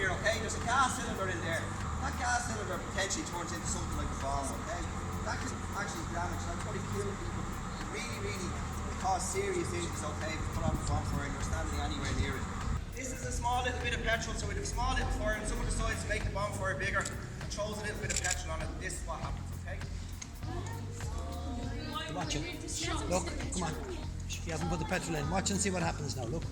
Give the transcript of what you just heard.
here, okay? There's a gas cylinder in there. That gas cylinder potentially turns into something like a bomb, okay? That can actually damage, that could probably kill people. Really, really cause serious injuries, okay, if you put on the bonfire and you're standing anywhere near it. This is a small little bit of petrol, so we have a small little fire and someone decides to make the bonfire bigger and throws a little bit of petrol on it. This is what happens, okay? Watch it. Look, come on. You haven't put the petrol in. Watch and see what happens now. Look.